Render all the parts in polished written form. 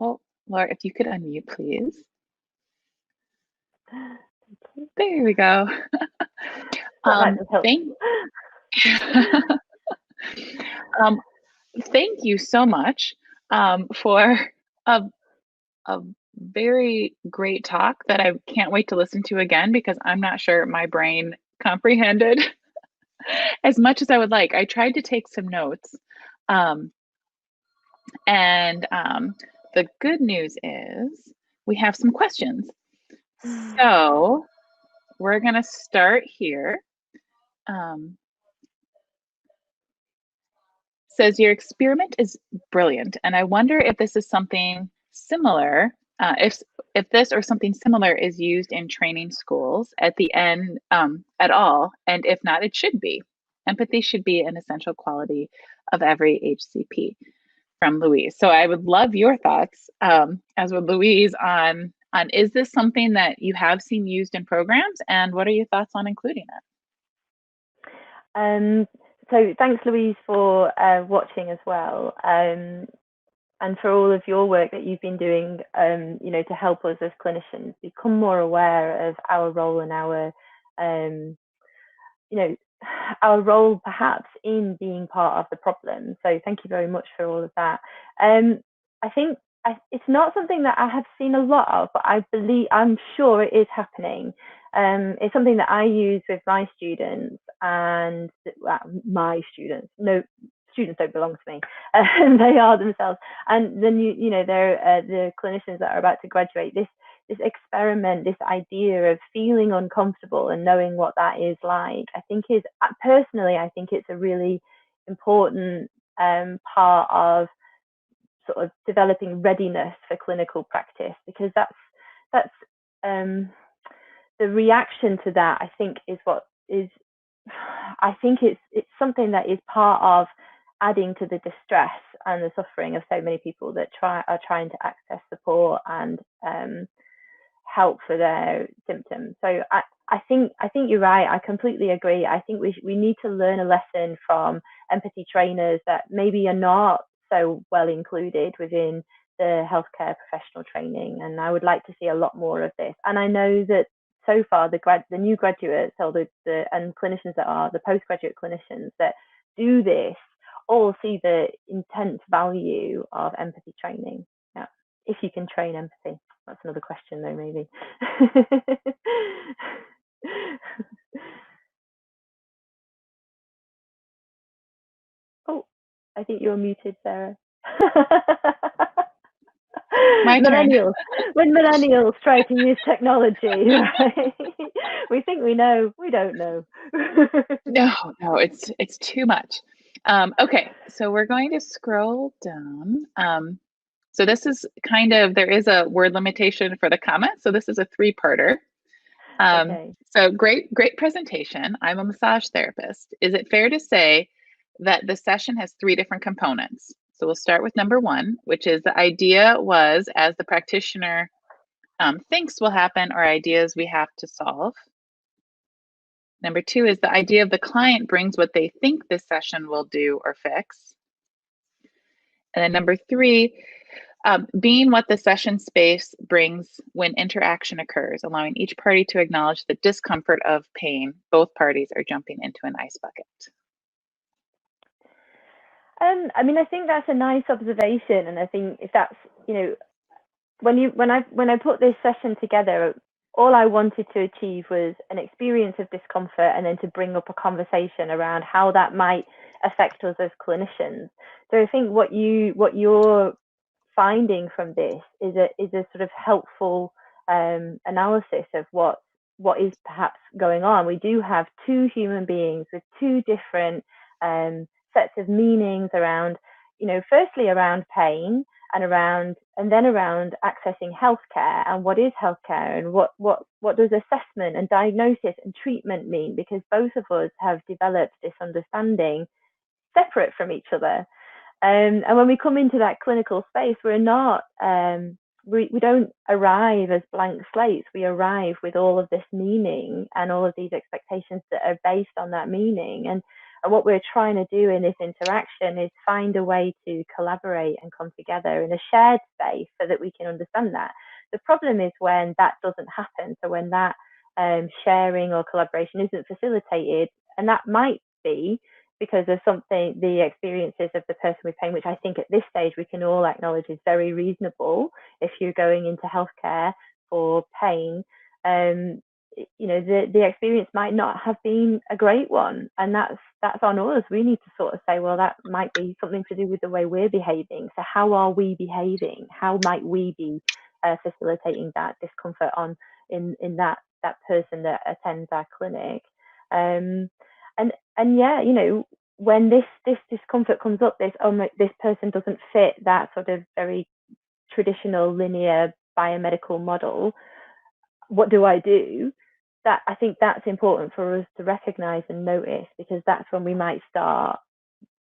Oh, Laura, if you could unmute, please. There we go. Thank thank you so much for a, a very great talk that I can't wait to listen to again because I'm not sure my brain comprehended as much as I would like. I tried to take some notes. And the good news is we have some questions. So we're going to start here. Says your experiment is brilliant, and I wonder if this is something similar, if this or something similar is used in training schools at the end at all, and if not, it should be. Empathy should be an essential quality of every HCP. From Louise. So I would love your thoughts, as would Louise, on is this something that you have seen used in programs, and what are your thoughts on including it? So thanks, Louise, for watching as well, and for all of your work that you've been doing, to help us as clinicians become more aware of our role and our, our role perhaps in being part of the problem. So thank you very much for all of that. I think it's not something that I have seen a lot of, but I'm sure it is happening. It's something that I use with my students, and my students, no, students don't belong to me, they are themselves. And then they're the clinicians that are about to graduate. This experiment, this idea of feeling uncomfortable and knowing what that is like, I think personally, I think it's a really important part of sort of developing readiness for clinical practice, because that's the reaction to that, I think, is what is, I think it's something that is part of adding to the distress and the suffering of so many people that are trying to access support and help for their symptoms. So I think you're right. I completely agree. I think we need to learn a lesson from empathy trainers that maybe are not so well included within the healthcare professional training, and I would like to see a lot more of this. And I know that so far the new graduates, or and clinicians that are the postgraduate clinicians that do this, all see the intense value of empathy training. Yeah, if you can train empathy. That's another question though, maybe. Oh, I think you're muted, Sarah. Millennials. When millennials try to use technology, right? We think we know, we don't know. No, it's too much. Okay, so we're going to scroll down. So this is there is a word limitation for the comment. So this is a 3-parter. Okay. So great presentation. I'm a massage therapist. Is it fair to say that the session has 3 different components? So we'll start with number 1, which is the idea was, as the practitioner thinks will happen, or ideas we have to solve. Number 2 is the idea of the client brings what they think this session will do or fix. And then number 3, being what the session space brings when interaction occurs, allowing each party to acknowledge the discomfort of pain. Both parties are jumping into an ice bucket. I mean, I think that's a nice observation, and I think if that's, when I put this session together, all I wanted to achieve was an experience of discomfort, and then to bring up a conversation around how that might affect us as clinicians. So I think what you're finding from this is a sort of helpful analysis of what is perhaps going on. We do have 2 human beings with 2 different sets of meanings around, firstly around pain, and then around accessing healthcare, and what is healthcare, and what does assessment and diagnosis and treatment mean, because both of us have developed this understanding separate from each other. And when we come into that clinical space, we're not, we don't arrive as blank slates. We arrive with all of this meaning and all of these expectations that are based on that meaning. And And what we're trying to do in this interaction is find a way to collaborate and come together in a shared space so that we can understand that. The problem is when that doesn't happen. So when that sharing or collaboration isn't facilitated, and that might be because of something, the experiences of the person with pain, which I think at this stage we can all acknowledge is very reasonable. If you're going into healthcare for pain, you know, the experience might not have been a great one, and that's on us. We need to sort of say, well, that might be something to do with the way we're behaving. So how are we behaving? How might we be facilitating that discomfort in that person that attends our clinic? And yeah, you know, when this discomfort comes up, this person doesn't fit that sort of very traditional linear biomedical model. What do I do? That, I think that's important for us to recognize and notice, because that's when we might start,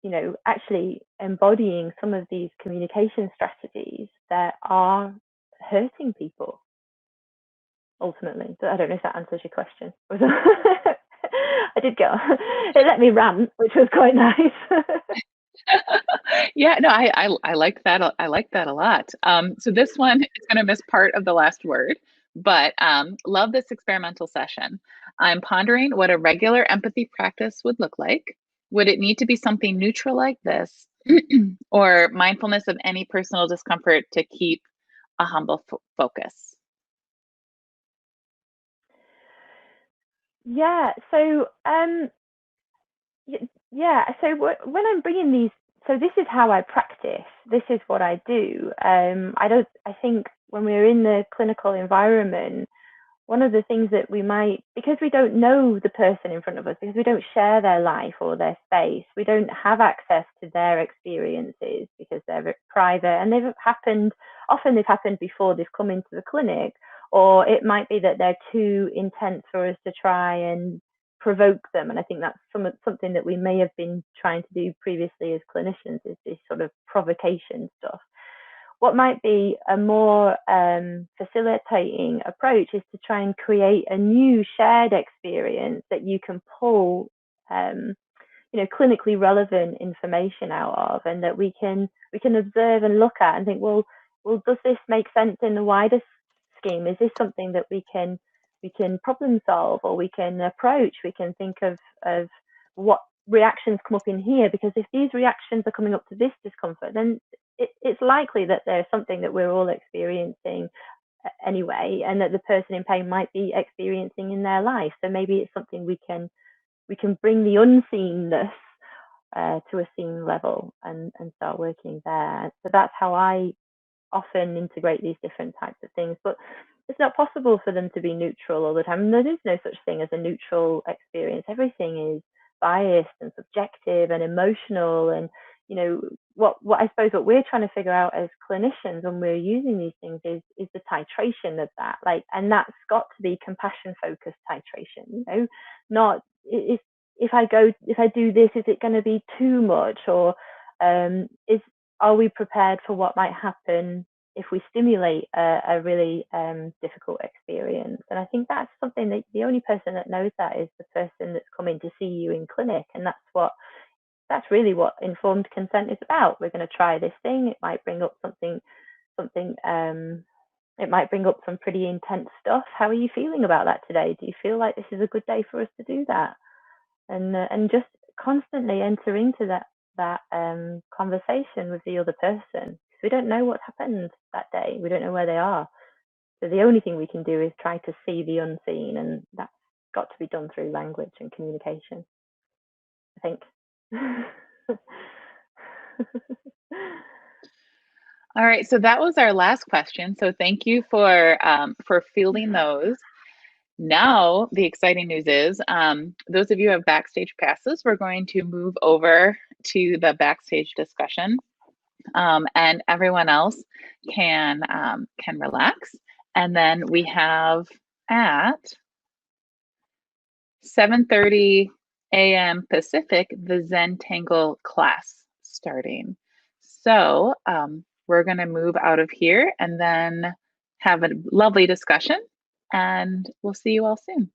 you know, actually embodying some of these communication strategies that are hurting people ultimately. So I don't know if that answers your question. I did go. It let me rant, which was quite nice. Yeah, no, I like that. I like that a lot. So this one is going to miss part of the last word, but love this experimental session. I'm pondering what a regular empathy practice would look like. Would it need to be something neutral like this, or mindfulness of any personal discomfort to keep a humble focus? Yeah. So yeah. So when I'm bringing these, so this is how I practice. This is what I do. I think when we're in the clinical environment, one of the things that we might, because we don't know the person in front of us, because we don't share their life or their space, we don't have access to their experiences because they're private, and often they've happened before they've come into the clinic, or it might be that they're too intense for us to try and provoke them. And I think that's something that we may have been trying to do previously as clinicians, is this sort of provocation stuff. What might be a more facilitating approach is to try and create a new shared experience that you can pull, you know, clinically relevant information out of, and that we can observe and look at and think, well, does this make sense in the wider scheme? Is this something that we can problem solve, or we can approach? We can think of what reactions come up in here, because if these reactions are coming up to this discomfort, then it's likely that there's something that we're all experiencing anyway, and that the person in pain might be experiencing in their life. So maybe it's something we can bring the unseenness to a seen level and start working there. So that's how I often integrate these different types of things. But it's not possible for them to be neutral all the time. And there is no such thing as a neutral experience. Everything is biased and subjective and emotional. And you know, what I suppose what we're trying to figure out as clinicians when we're using these things is the titration of that. Like, and that's got to be compassion focused titration. You know, not if I do this, is it going to be too much, or are we prepared for what might happen if we stimulate a really difficult experience? And I think that's something that the only person that knows that is the person that's coming to see you in clinic. And that's really what informed consent is about. We're going to try this thing. It might bring up something. It might bring up some pretty intense stuff. How are you feeling about that today? Do you feel like this is a good day for us to do that? And just constantly enter into that conversation with the other person. We don't know what happened that day. We don't know where they are. So the only thing we can do is try to see the unseen, and that's got to be done through language and communication, I think. All right, so that was our last question. So thank you for fielding those. Now, the exciting news is those of you who have backstage passes, we're going to move over to the backstage discussion, and everyone else can relax. And then we have at 7:30 a.m. Pacific, the Zentangle class starting. So we're going to move out of here and then have a lovely discussion, and we'll see you all soon.